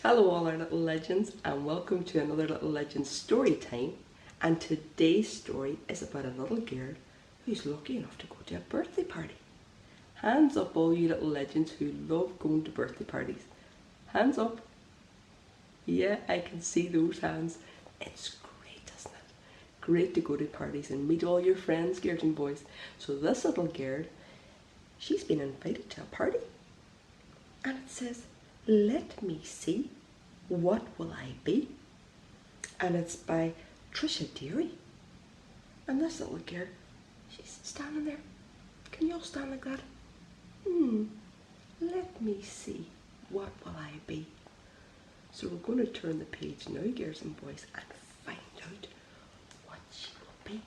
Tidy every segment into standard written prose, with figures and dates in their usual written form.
Hello all our little legends and welcome to another little legend story time. And today's story is about a little girl who's lucky enough to go to a birthday party. Hands up all you little legends who love going to birthday parties. Hands up. Yeah, I can see those hands. It's great, isn't it? Great to go to parties and meet all your friends, girls and boys. So this little girl, she's been invited to a party. And it says, "Let me see, what will I be?" And it's by Trisha Deery. And this little girl, she's standing there. Can you all stand like that? Let me see, what will I be? So we're going to turn the page now, girls and boys, and find out what she will be.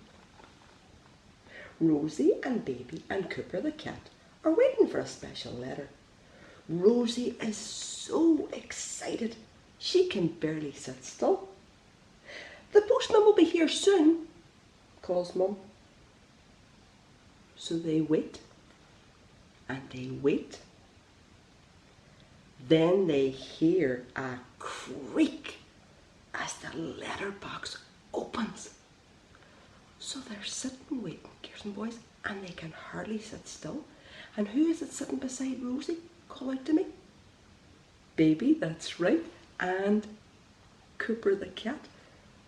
Rosie and Baby and Cooper the cat are waiting for a special letter. Rosie is so excited, she can barely sit still. "The postman will be here soon," calls Mum. So they wait, and they wait. Then they hear a creak as the letterbox opens. So they're sitting waiting, girls and boys, and they can hardly sit still. And who is it sitting beside Rosie? Call out to me. Baby, that's right, and Cooper the cat.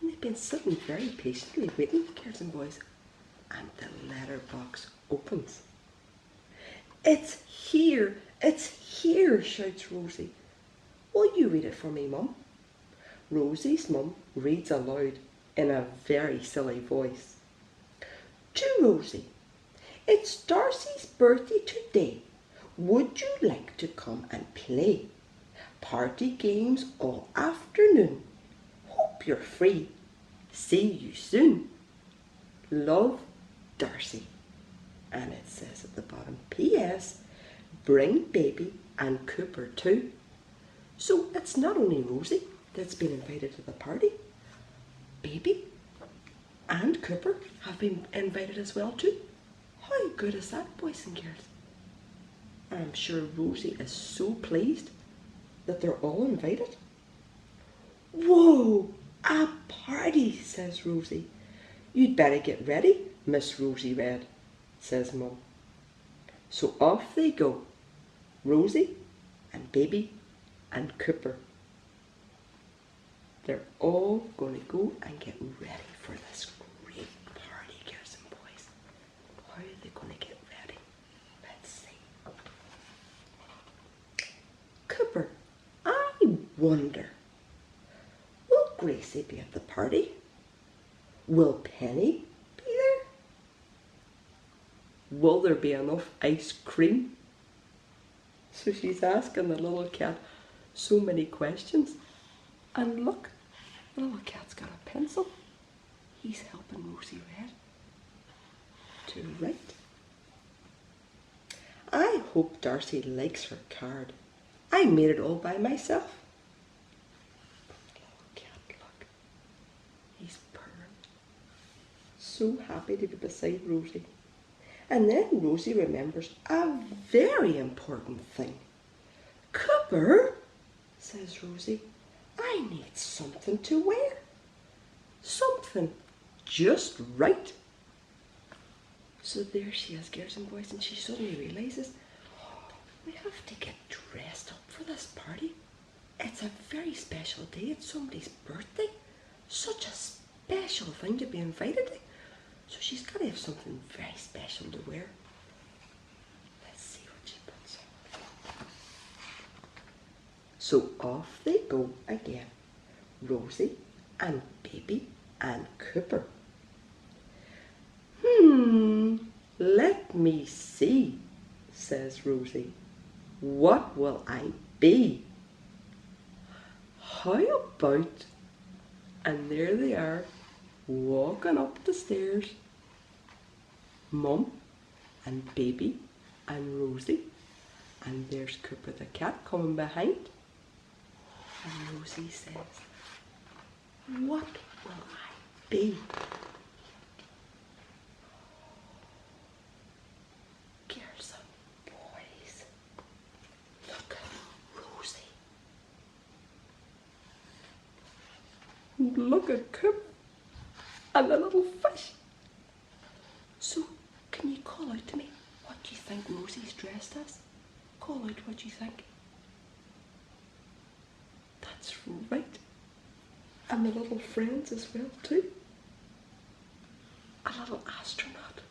And they've been sitting very patiently waiting, girls and boys. And the letterbox opens. "It's here, it's here," shouts Rosie. "Will you read it for me, Mum?" Rosie's mum reads aloud in a very silly voice. "To Rosie, it's Darcy's birthday today. Would you like to come and play? Party games all afternoon. Hope you're free. See you soon. Love, Darcy." And it says at the bottom, "P.S. Bring Baby and Cooper too." So it's not only Rosie that's been invited to the party. Baby and Cooper have been invited as well too. How good is that, boys and girls? I'm sure Rosie is so pleased that they're all invited. "Whoa, a party," says Rosie. "You'd better get ready, Miss Rosie Red," says Mum. So off they go, Rosie and Baby and Cooper. They're all going to go and get ready for this great party, girls and boys. How are they going to get ready? Let's see. Cooper, I wonder, will Gracie be at the party? Will Penny be there? Will there be enough ice cream? So she's asking the little cat so many questions. And look, the little cat's got a pencil. He's helping Rosie Red to write. "I hope Darcy likes her card. I made it all by myself." Little cat, look. He's purring. So happy to be beside Rosie. And then Rosie remembers a very important thing. "Cooper," says Rosie, "I need something to wear. Something just right." So there she is, girls and boys, and she suddenly realises, we have to get dressed up for this party. It's a very special day. It's somebody's birthday. Such a special thing to be invited to. So she's got to have something very special to wear. Let's see what she puts on. So off they go again, Rosie and Baby and Cooper. Let me see," says Rosie. "What will I be?" How about, and there they are, walking up the stairs, Mum and Baby and Rosie, and there's Cooper the cat coming behind. And Rosie says, "What will I be?" Girls and boys, look at Rosie. And look at Cooper and the little fish. So, can you call out to me what you think Rosie's dressed as? Call out what you think. That's right. And the little friends as well too. A little astronaut.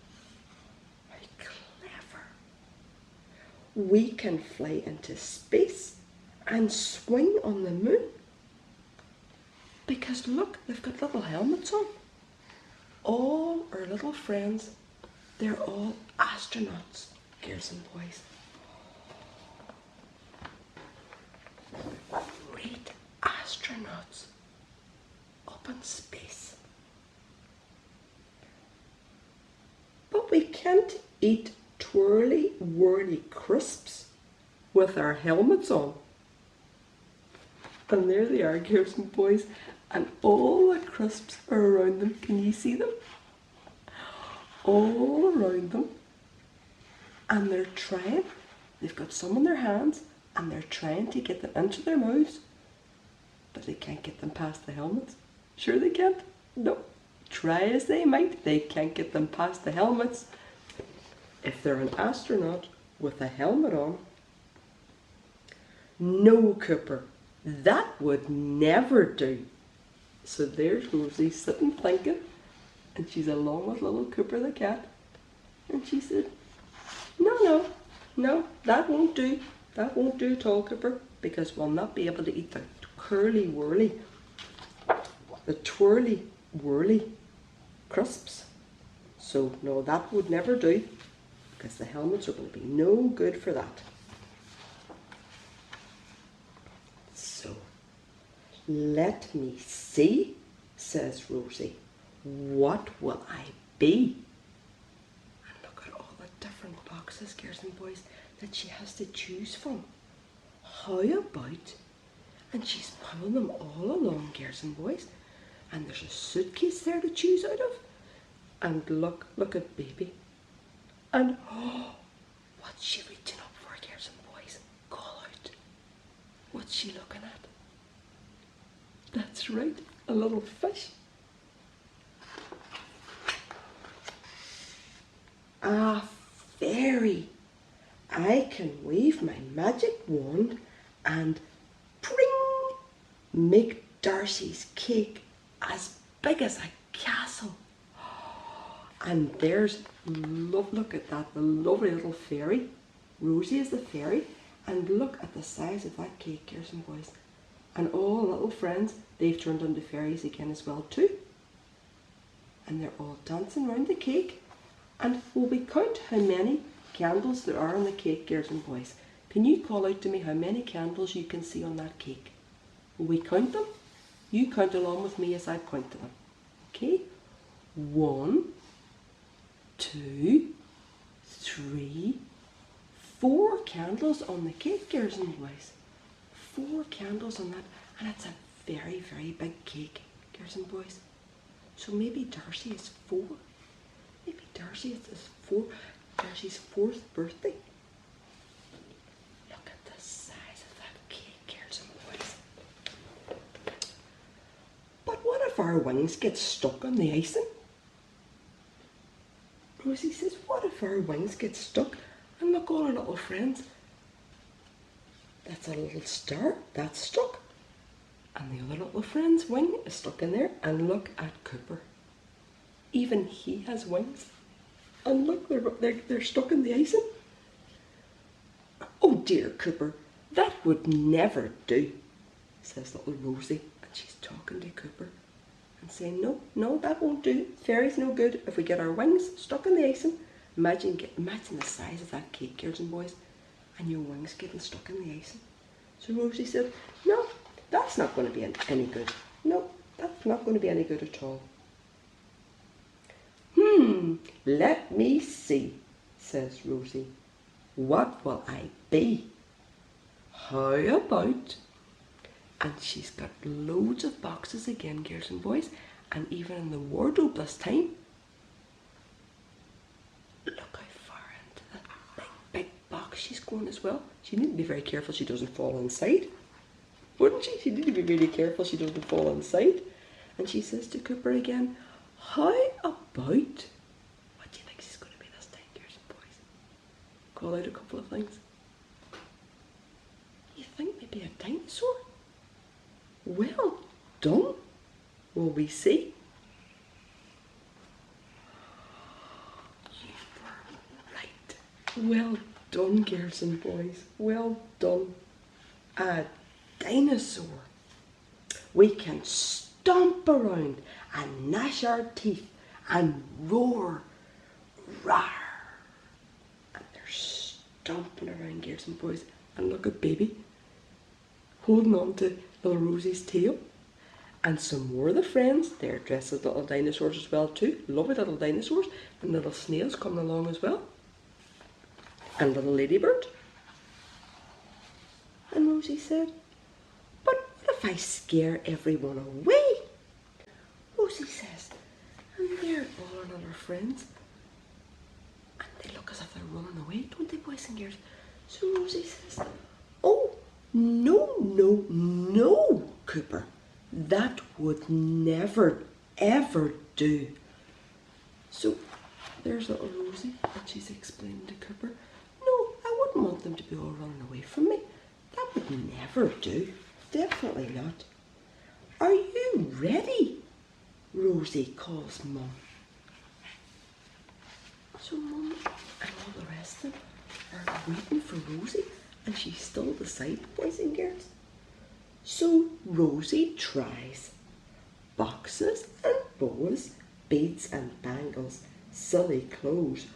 How clever. We can fly into space and swing on the moon. Because look, they've got little helmets on. All our little friends, they're all astronauts, girls and boys. Great astronauts up in space. But we can't eat twirly whirly crisps with our helmets on. And there they are, girls and boys, and all the crisps are around them. Can you see them? All around them. And they're trying, they've got some in their hands, and they're trying to get them into their mouths, but they can't get them past the helmets. Sure they can't? No. Try as they might, they can't get them past the helmets. If they're an astronaut with a helmet on, no, Cooper, that would never do. So there's Rosie sitting thinking, and she's along with little Cooper the cat, and she said, no, that won't do. That won't do at all, Cooper, because we'll not be able to eat the twirly whirly crisps. So no, that would never do, because the helmets are going to be no good for that. So, let me see, says Rosie. What will I be? And look at all the different boxes, girls and boys, that she has to choose from. How about, and she's pulling them all along, girls and boys, and there's a suitcase there to choose out of. And look at baby. And oh, what's she reaching up for, girls and boys? Call out. What's she looking at? That's right, a little fish. Ah, fairy. I can wave my magic wand and pring, make Darcy's cake as big as a castle. And there's, look at that, the lovely little fairy. Rosie is the fairy, and look at the size of that cake, girls and boys. And all the little friends, they've turned into fairies again as well too. And they're all dancing around the cake. And will we count how many candles there are on the cake, girls and boys? Can you call out to me how many candles you can see on that cake? Will we count them? You count along with me as I count to them. Okay? 1, 2, 3, 4 candles on the cake, girls and boys. 4 candles on that, and it's a very, very big cake, girls and boys. So maybe Darcy is 4. Maybe Darcy is Darcy's 4th birthday. Look at the size of that cake, girls and boys. But what if our wings get stuck on the icing? Rosie says, what if our wings get stuck? And look, all our little friends. That's a little star, that's stuck. And the other little friend's wing is stuck in there. And look at Cooper. Even he has wings. And look, they're stuck in the icing. Oh dear, Cooper, that would never do, says little Rosie. And she's talking to Cooper and saying, no, that won't do. Fairy's no good if we get our wings stuck in the icing. Imagine the size of that cake, girls and boys, and your wings getting stuck in the icing. So Rosie said, no, that's not going to be any good. No, that's not going to be any good at all. Let me see, says Rosie. What will I be? How about, and she's got loads of boxes again, girls and boys, and even in the wardrobe this time. Look how far into that big box she's going as well. She needs to be very careful she doesn't fall inside. Wouldn't she? She needs to be really careful she doesn't fall inside. And she says to Cooper again, how about, what do you think she's going to be this time, girls and boys? Call out a couple of things. You think maybe a dinosaur? Well done. Will we see? You were right. Well done, girls and boys. Well done. A dinosaur. We can stomp around and gnash our teeth and roar. Roar. And they're stomping around, girls and boys. And look at baby holding on to little Rosie's tail. And some more of the friends, they're dressed as little dinosaurs as well too. Lovely little dinosaurs. And little snails coming along as well. And little ladybird. And Rosie said, but what if I scare everyone away? Rosie says, and they're all our little friends. And they look as if they're running away, don't they, boys and girls? So Rosie says, oh, no, no, no, Cooper. That would never, ever do. So there's little Rosie, and she's explaining to Cooper, no, I wouldn't want them to be all running away from me. That would never do. Definitely not. Are you ready? Rosie calls Mum. So Mum and all the rest of them are waiting for Rosie, and she's still deciding, boys and girls. So Rosie tries. Boxes and bows, beads and bangles, silly clothes,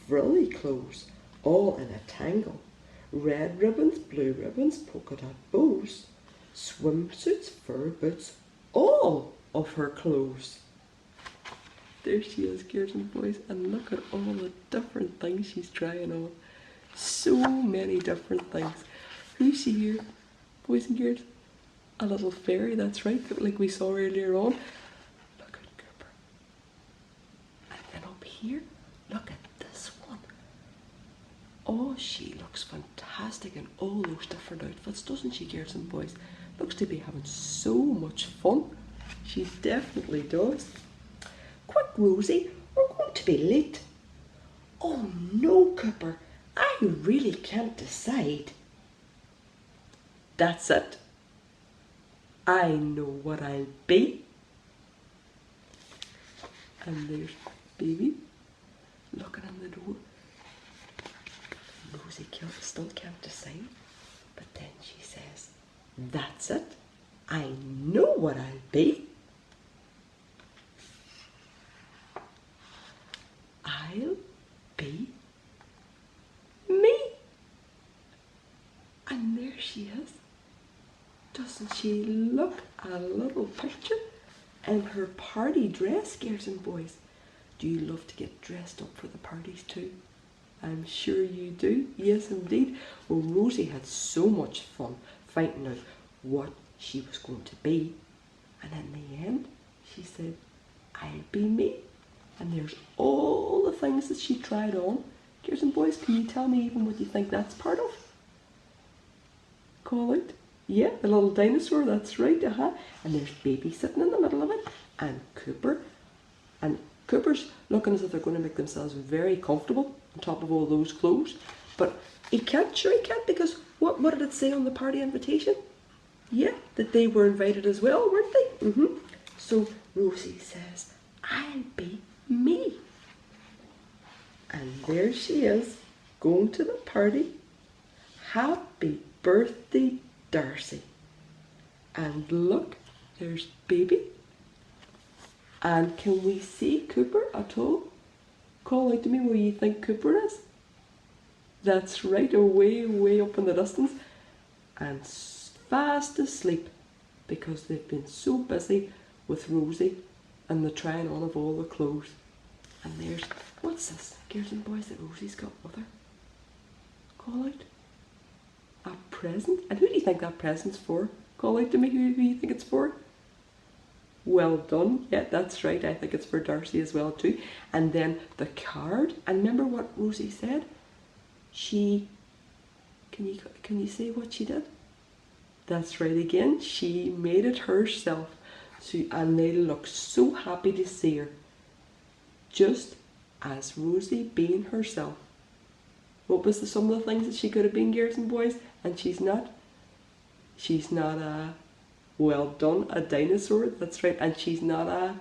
frilly clothes, all in a tangle. Red ribbons, blue ribbons, polka dot bows, swimsuits, fur boots, all of her clothes. There she is, girls and boys, and look at all the different things she's trying on. So many different things. Who's she here, boys and girls? A little fairy, that's right, like we saw earlier on. Look at Cooper. And then up here, look at this one. Oh, she looks fantastic in all those different outfits, doesn't she, girls and boys? Looks to be having so much fun. She definitely does. Quick, Rosie, we're going to be late. Oh no, Cooper, I really can't decide. That's it. I know what I'll be. And there's baby looking in the door. Rosie still can't decide, but then she says, that's it. I know what I'll be. I'll be me. And there she is. Doesn't she look a little picture in her party dress, girls and boys? Do you love to get dressed up for the parties too? I'm sure you do. Yes, indeed. Well, Rosie had so much fun finding out what she was going to be. And in the end, she said, I'll be me. And there's all the things that she tried on. Girls and boys, can you tell me even what you think that's part of? Call out. Yeah, the little dinosaur, that's right, And there's baby sitting in the middle of it, and Cooper. And Cooper's looking as if they're going to make themselves very comfortable on top of all those clothes. But he can't, sure he can't, because what did it say on the party invitation? Yeah, that they were invited as well, weren't they? So Rosie says, I'll be me. And there she is, going to the party. Happy birthday, Darcy. And look, there's baby. And can we see Cooper at all? Call out to me where you think Cooper is. That's right, away, way up in the distance. And fast asleep, because they've been so busy with Rosie and the trying on of all the clothes. And there's, what's this, girls and boys, that Rosie's got with her? Call out. A present? And who do you think that present's for? Call out to me who you think it's for. Well done. Yeah, that's right. I think it's for Darcy as well too. And then the card. And remember what Rosie said? She, can you say what she did? That's right again. She made it herself. And they look so happy to see her, just as Rosie being herself. What was some of the things that she could have been, girls and boys? And she's not. She's not a, well done, a dinosaur, that's right. And she's not a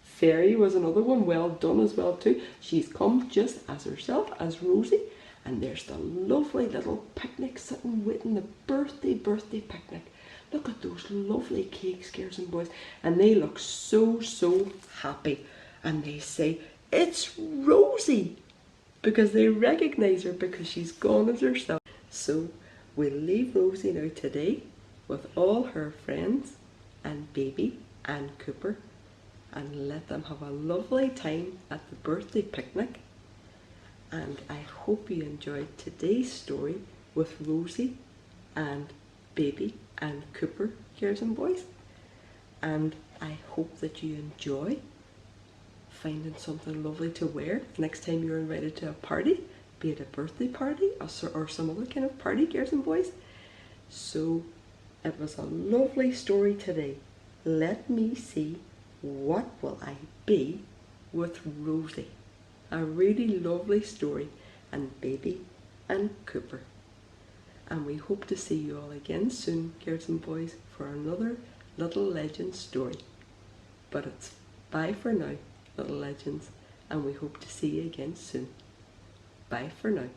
fairy, was another one, well done as well too. She's come just as herself, as Rosie. And there's the lovely little picnic sitting waiting, the birthday picnic. Look at those lovely cakes, girls and boys. And they look so, so happy. And they say, it's Rosie. Because they recognise her, because she's gone as herself. So we'll leave Rosie now today with all her friends and baby and Cooper, and let them have a lovely time at the birthday picnic. And I hope you enjoyed today's story with Rosie and baby and Cooper, girls and boys. And I hope that you enjoy finding something lovely to wear next time you're invited to a party, be it a birthday party or some other kind of party, girls and boys. So it was a lovely story today. Let me see, what will I be with Rosie? A really lovely story, and baby and Cooper. And we hope to see you all again soon, girls and boys, for another Little Legends story. But it's bye for now, Little Legends, and we hope to see you again soon. Bye for now.